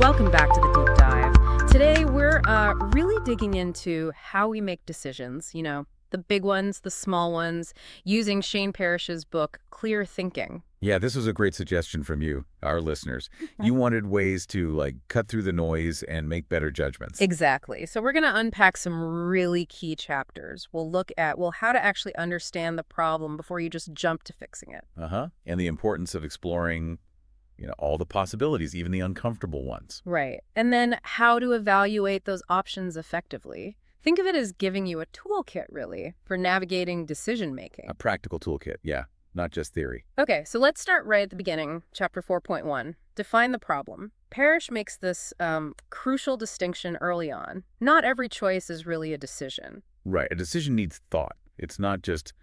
Welcome back to the Deep Dive. Today we're really digging into how we make decisions, the big ones, the small ones, using Shane Parrish's book, Clear Thinking. Yeah, this was a great suggestion from you, our listeners. You wanted ways to, cut through the noise and make better judgments. Exactly. So we're going to unpack some really key chapters. We'll look at, how to actually understand the problem before you just jump to fixing it. And the importance of exploring, all the possibilities, even the uncomfortable ones. Right. And then how to evaluate those options effectively. Think of it as giving you a toolkit, really, for navigating decision-making. A practical toolkit, yeah, not just theory. Okay, so let's start right at the beginning, chapter 4.1. Define the problem. Parrish makes this crucial distinction early on. Not every choice is really a decision. Right, a decision needs thought. It's not just,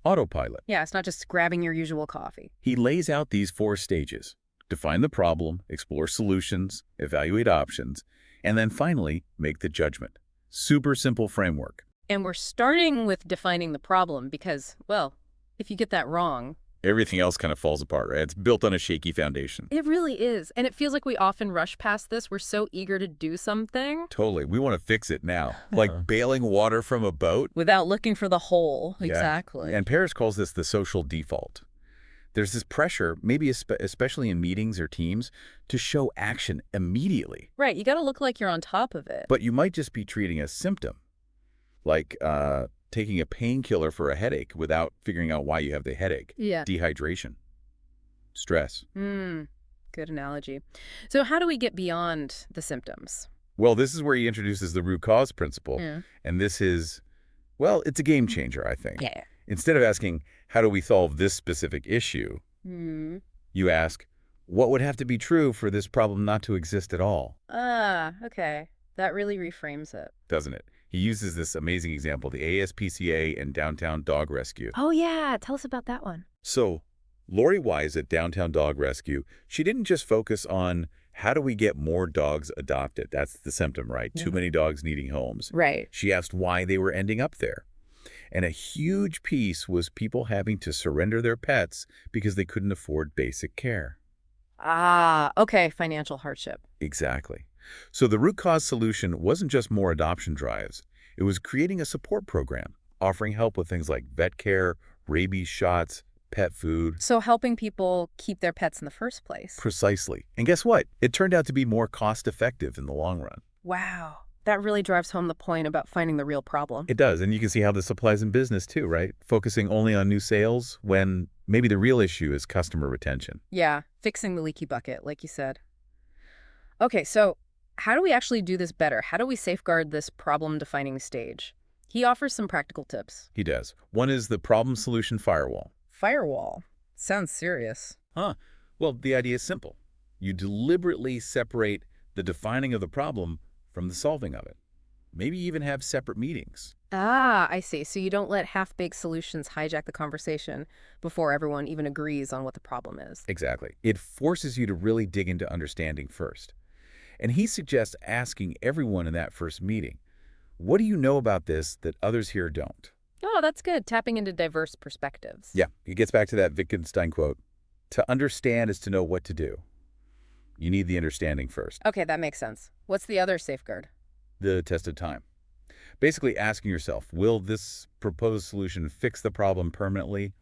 autopilot. Yeah, it's not just grabbing your usual coffee. He lays out these 4 stages. Define the problem, explore solutions, evaluate options, and then finally, make the judgment. Super simple framework. And we're starting with defining the problem because, if you get that wrong, Everything else kind of falls apart, right? It's built on a shaky foundation. it really is. And it feels like we often rush past this. We're so eager to do something Totally. We want to fix it now. Like bailing water from a boat. without looking for the hole. Yeah. Exactly. And Parrish calls this the social default. There's this pressure, maybe especially in meetings or teams, to show action immediately. Right. You got to look like you're on top of it. But you might just be treating a symptom, like taking a painkiller for a headache without figuring out why you have the headache. Yeah. Dehydration, stress. Good analogy. So how do we get beyond the symptoms? Well, this is where he introduces the root cause principle. Yeah. And this is, it's a game changer, I think. Yeah. Instead of asking, how do we solve this specific issue, you ask, what would have to be true for this problem not to exist at all? Okay. That really reframes it. Doesn't it? He uses this amazing example, the ASPCA and Downtown Dog Rescue. Oh, yeah. Tell us about that one. So, Lori Wise at Downtown Dog Rescue, she didn't just focus on how do we get more dogs adopted? That's the symptom, right? Yeah. Too many dogs needing homes. Right. She asked why they were ending up there. And a huge piece was people having to surrender their pets because they couldn't afford basic care. Okay. Financial hardship. Exactly. So the root cause solution wasn't just more adoption drives. It was creating a support program, offering help with things like vet care, rabies shots, pet food. So helping people keep their pets in the first place. Precisely. And guess what? It turned out to be more cost-effective in the long run. Wow. That really drives home the point about finding the real problem. It does. And you can see how this applies in business too, right? Focusing only on new sales when maybe the real issue is customer retention. Yeah. Fixing the leaky bucket, like you said. Okay, so how do we actually do this better? How do we safeguard this problem-defining stage? He offers some practical tips. He does. One is the problem-solution firewall. Firewall. Sounds serious. Well, the idea is simple. You deliberately separate the defining of the problem from the solving of it. Maybe even have separate meetings. I see. So you don't let half-baked solutions hijack the conversation before everyone even agrees on what the problem is. Exactly. It forces you to really dig into understanding first. And he suggests asking everyone in that first meeting, what do you know about this that others here don't? Oh, that's good. Tapping into diverse perspectives. Yeah, he gets back to that Wittgenstein quote. To understand is to know what to do. You need the understanding first. Okay, that makes sense. What's the other safeguard? The test of time. Basically asking yourself, will this proposed solution fix the problem permanently,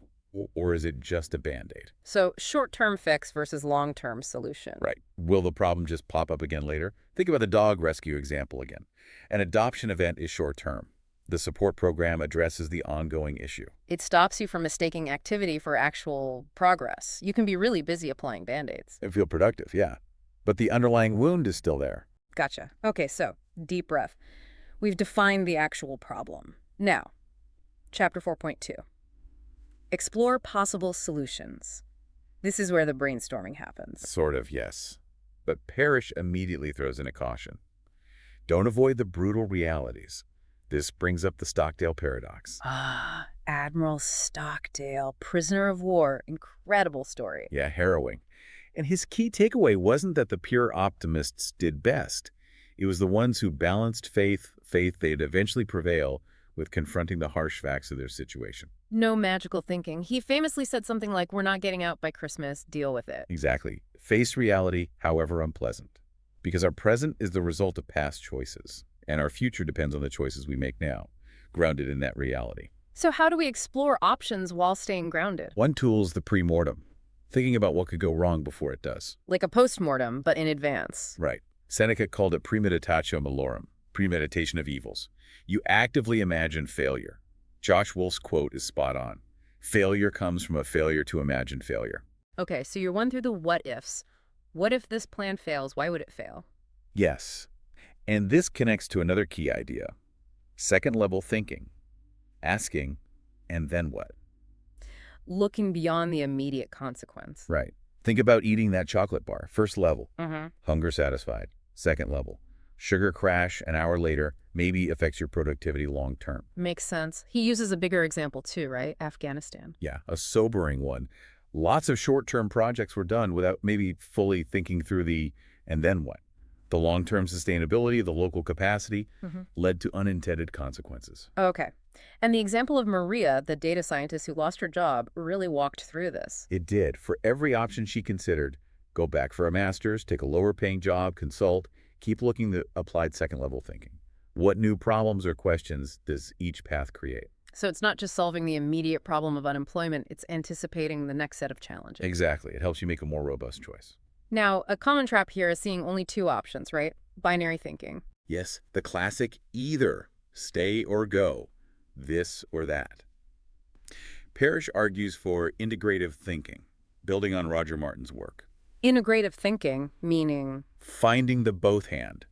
or is it just a Band-Aid? So short-term fix versus long-term solution. Right. Will the problem just pop up again later? Think about the dog rescue example again. An adoption event is short-term. The support program addresses the ongoing issue. It stops you from mistaking activity for actual progress. You can be really busy applying Band-Aids. And feel productive, yeah. But the underlying wound is still there. Gotcha. Okay, so deep breath. We've defined the actual problem. Now, chapter 4.2. Explore possible solutions. This is where the brainstorming happens. Sort of, yes. But Parrish immediately throws in a caution. Don't avoid the brutal realities. This brings up the Stockdale paradox. Admiral Stockdale, prisoner of war. Incredible story. Yeah, harrowing. And his key takeaway wasn't that the pure optimists did best. It was the ones who balanced faith they'd eventually prevail, with confronting the harsh facts of their situation. No magical thinking. He famously said something like, we're not getting out by Christmas, deal with it. Exactly. Face reality, however unpleasant. Because our present is the result of past choices, and our future depends on the choices we make now, grounded in that reality. So how do we explore options while staying grounded? One tool is the pre-mortem, thinking about what could go wrong before it does. Like a postmortem, but in advance. Right. Seneca called it premeditatio malorum, premeditation of evils. You actively imagine failure. Josh Wolf's quote is spot on. Failure comes from a failure to imagine failure. Okay, so you're one through the what ifs. What if this plan fails? Why would it fail? Yes. And this connects to another key idea. Second-level thinking. Asking, and then what? Looking beyond the immediate consequence. Right. Think about eating that chocolate bar. First level, Mm-hmm. hunger satisfied. Second level, sugar crash an hour later maybe affects your productivity long term. Makes sense. He uses a bigger example too, right? Afghanistan. Yeah, a sobering one. Lots of short-term projects were done without maybe fully thinking through the and then what. The long-term sustainability, the local capacity, Mm-hmm. led to unintended consequences. Okay. And the example of Maria, the data scientist who lost her job, really walked through this. It did. For every option she considered, go back for a master's, take a lower-paying job, consult, keep looking at applied second-level thinking. What new problems or questions does each path create? So it's not just solving the immediate problem of unemployment, it's anticipating the next set of challenges. Exactly. It helps you make a more robust choice. Now, a common trap here is seeing only two options, right? Binary thinking. Yes, the classic either, stay or go, this or that. Parrish argues for integrative thinking, building on Roger Martin's work. Integrative thinking, meaning, Finding the both hand.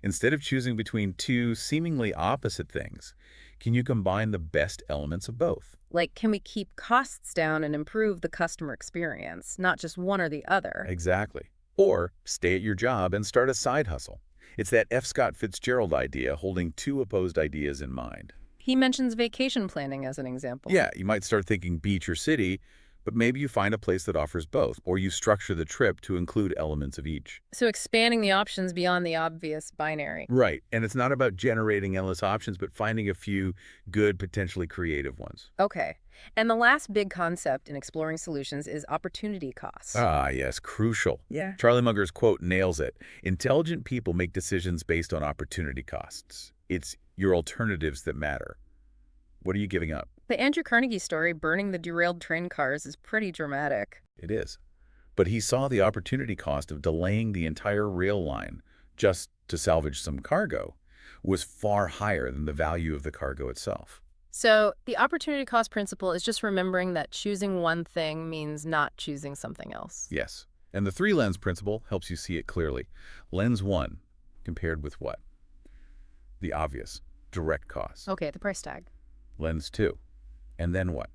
Instead of choosing between two seemingly opposite things, can you combine the best elements of both? like, can we keep costs down and improve the customer experience, not just one or the other? Exactly. Or stay at your job and start a side hustle. It's that F. Scott Fitzgerald idea, holding two opposed ideas in mind. He mentions vacation planning as an example. Yeah, you might start thinking beach or city, but maybe you find a place that offers both, or you structure the trip to include elements of each. So expanding the options beyond the obvious binary. Right, and it's not about generating endless options, but finding a few good, potentially creative ones. Okay. And the last big concept in exploring solutions is opportunity costs. Ah, yes, crucial. Yeah. Charlie Munger's quote nails it. Intelligent people make decisions based on opportunity costs. It's your alternatives that matter. What are you giving up? The Andrew Carnegie story, burning the derailed train cars, is pretty dramatic. It is. But he saw the opportunity cost of delaying the entire rail line just to salvage some cargo was far higher than the value of the cargo itself. So the opportunity cost principle is just remembering that choosing one thing means not choosing something else. Yes. And the three-lens principle helps you see it clearly. Lens 1, compared with what? The obvious, direct costs. Okay, the price tag. Lens 2. And then what?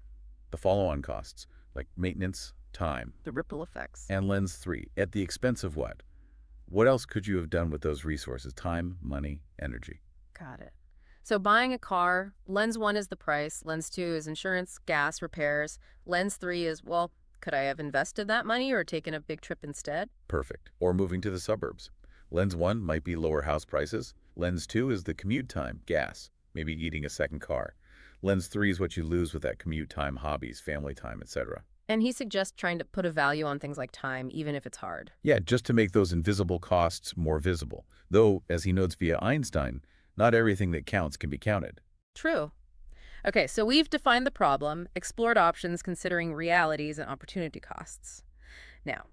The follow-on costs, like maintenance, time. The ripple effects. And lens 3, at the expense of what? What else could you have done with those resources? Time, money, energy. Got it. So buying a car, lens 1 is the price, lens 2 is insurance, gas, repairs, lens 3 is, well, could I have invested that money or taken a big trip instead? Perfect. Or moving to the suburbs. Lens 1 might be lower house prices. Lens 2 is the commute time, gas, maybe eating a second car. Lens 3 is what you lose with that commute time, hobbies, family time, etc. And he suggests trying to put a value on things like time, even if it's hard. Yeah, just to make those invisible costs more visible. Though, as he notes via Einstein, not everything that counts can be counted. True. Okay, so we've defined the problem, explored options considering realities and opportunity costs. Now,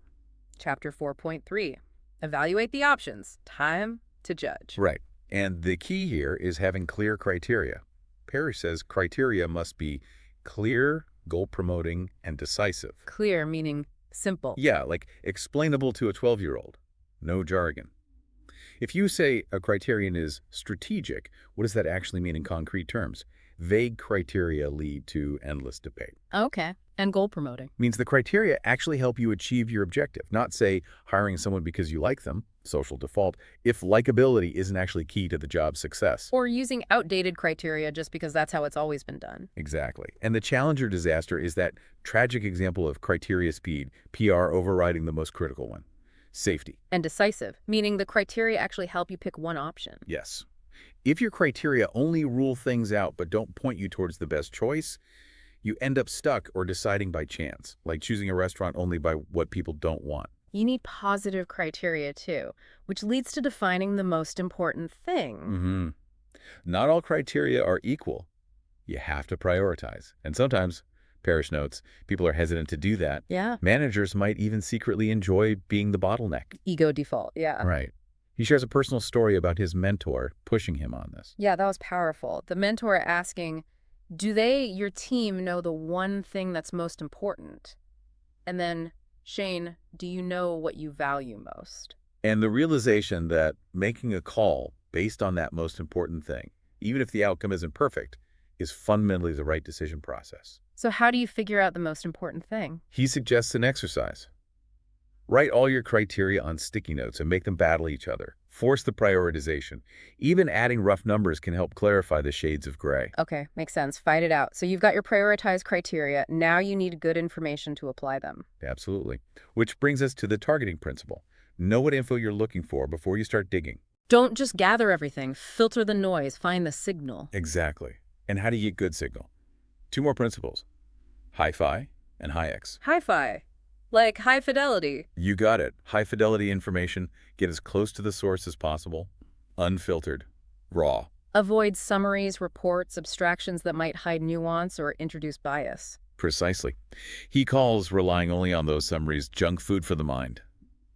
chapter 4.3, evaluate the options, time to judge. Right. And the key here is having clear criteria. Parrish says criteria must be clear, goal-promoting, and decisive. Clear meaning simple. Yeah, like explainable to a 12-year-old. No jargon. If you say a criterion is strategic, what does that actually mean in concrete terms? Vague criteria lead to endless debate. Okay, and goal promoting. Means the criteria actually help you achieve your objective, not say hiring someone because you like them, social default, if likability isn't actually key to the job's success. Or using outdated criteria just because that's how it's always been done. Exactly. And the Challenger disaster is that tragic example of criteria speed, PR overriding the most critical one. Safety. And decisive, meaning the criteria actually help you pick one option. Yes. If your criteria only rule things out but don't point you towards the best choice, you end up stuck or deciding by chance, like choosing a restaurant only by what people don't want. You need positive criteria too, which leads to defining the most important thing. Hmm. Not all criteria are equal. You have to prioritize. And sometimes, Parrish notes, people are hesitant to do that. Yeah. Managers might even secretly enjoy being the bottleneck. Ego default, yeah. Right. He shares a personal story about his mentor pushing him on this. Yeah, that was powerful. The mentor asking, your team, know the one thing that's most important? And then, Shane, do you know what you value most? And the realization that making a call based on that most important thing, even if the outcome isn't perfect, is fundamentally the right decision process. So how do you figure out the most important thing? He suggests an exercise. Write all your criteria on sticky notes and make them battle each other. Force the prioritization. Even adding rough numbers can help clarify the shades of gray. Okay, makes sense. Fight it out. So you've got your prioritized criteria. Now you need good information to apply them. Absolutely. Which brings us to the targeting principle. Know what info you're looking for before you start digging. Don't just gather everything. Filter the noise. Find the signal. Exactly. And how do you get good signal? Two more principles. Hi-Fi and Hi-X. Hi-fi. Like high fidelity. You got it. High-fidelity information. Get as close to the source as possible. Unfiltered. Raw. Avoid summaries, reports, abstractions that might hide nuance or introduce bias. Precisely. He calls relying only on those summaries junk food for the mind.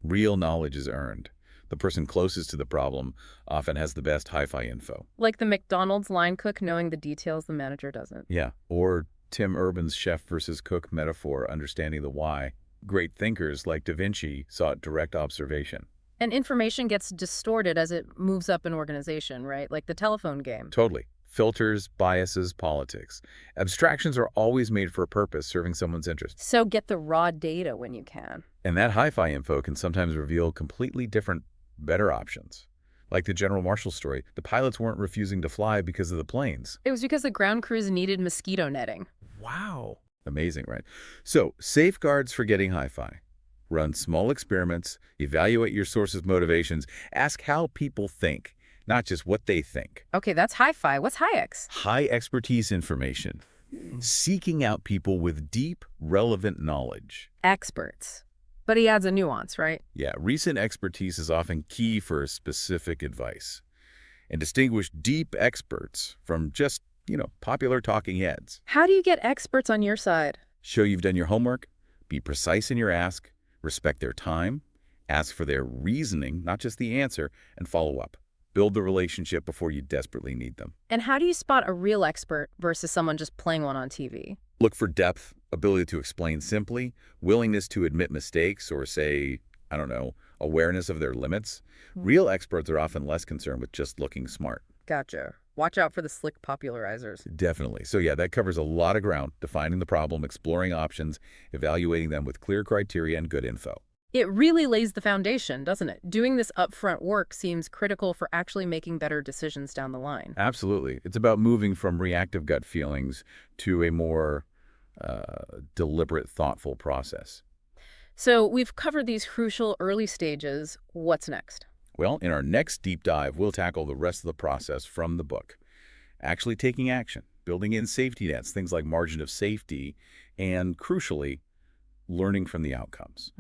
Real knowledge is earned. The person closest to the problem often has the best hi-fi info. Like the McDonald's line cook knowing the details the manager doesn't. Yeah. Or Tim Urban's chef versus cook metaphor, understanding the why. Great thinkers like Da Vinci sought direct observation. And information gets distorted as it moves up an organization, right? Like the telephone game. Totally. Filters, biases, politics. Abstractions are always made for a purpose, serving someone's interest. So get the raw data when you can. And that hi-fi info can sometimes reveal completely different, better options. Like the General Marshall story, the pilots weren't refusing to fly because of the planes. It was because the ground crews needed mosquito netting. Wow. Amazing, right? So, safeguards for getting hi-fi. Run small experiments, evaluate your source's motivations, ask how people think, not just what they think. Okay, that's hi-fi. What's hi-ex? High expertise information. Seeking out people with deep, relevant knowledge. Experts. But he adds a nuance, right? Yeah, recent expertise is often key for specific advice. And distinguish deep experts from just, popular talking heads. How do you get experts on your side? Show you've done your homework, be precise in your ask, respect their time, ask for their reasoning, not just the answer, and follow up. Build the relationship before you desperately need them. And how do you spot a real expert versus someone just playing one on TV? Look for depth, ability to explain simply, willingness to admit mistakes or say, awareness of their limits. Real experts are often less concerned with just looking smart. Gotcha. Watch out for the slick popularizers. Definitely. So yeah, that covers a lot of ground, defining the problem, exploring options, evaluating them with clear criteria and good info. It really lays the foundation, doesn't it? Doing this upfront work seems critical for actually making better decisions down the line. Absolutely. It's about moving from reactive gut feelings to a more deliberate, thoughtful process. So we've covered these crucial early stages. What's next? Well, in our next deep dive, we'll tackle the rest of the process from the book. Actually taking action, building in safety nets, things like margin of safety, and crucially, learning from the outcomes.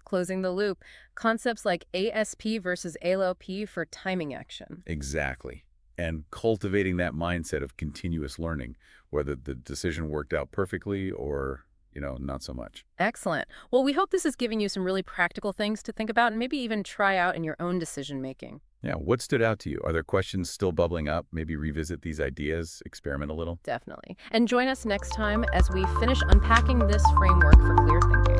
Closing the loop. Concepts like ASP versus ALP for timing action. Exactly. And cultivating that mindset of continuous learning, whether the decision worked out perfectly or not so much. Excellent. Well, we hope this is giving you some really practical things to think about and maybe even try out in your own decision-making. Yeah, what stood out to you? Are there questions still bubbling up? Maybe revisit these ideas, experiment a little? Definitely. And join us next time as we finish unpacking this framework for clear thinking.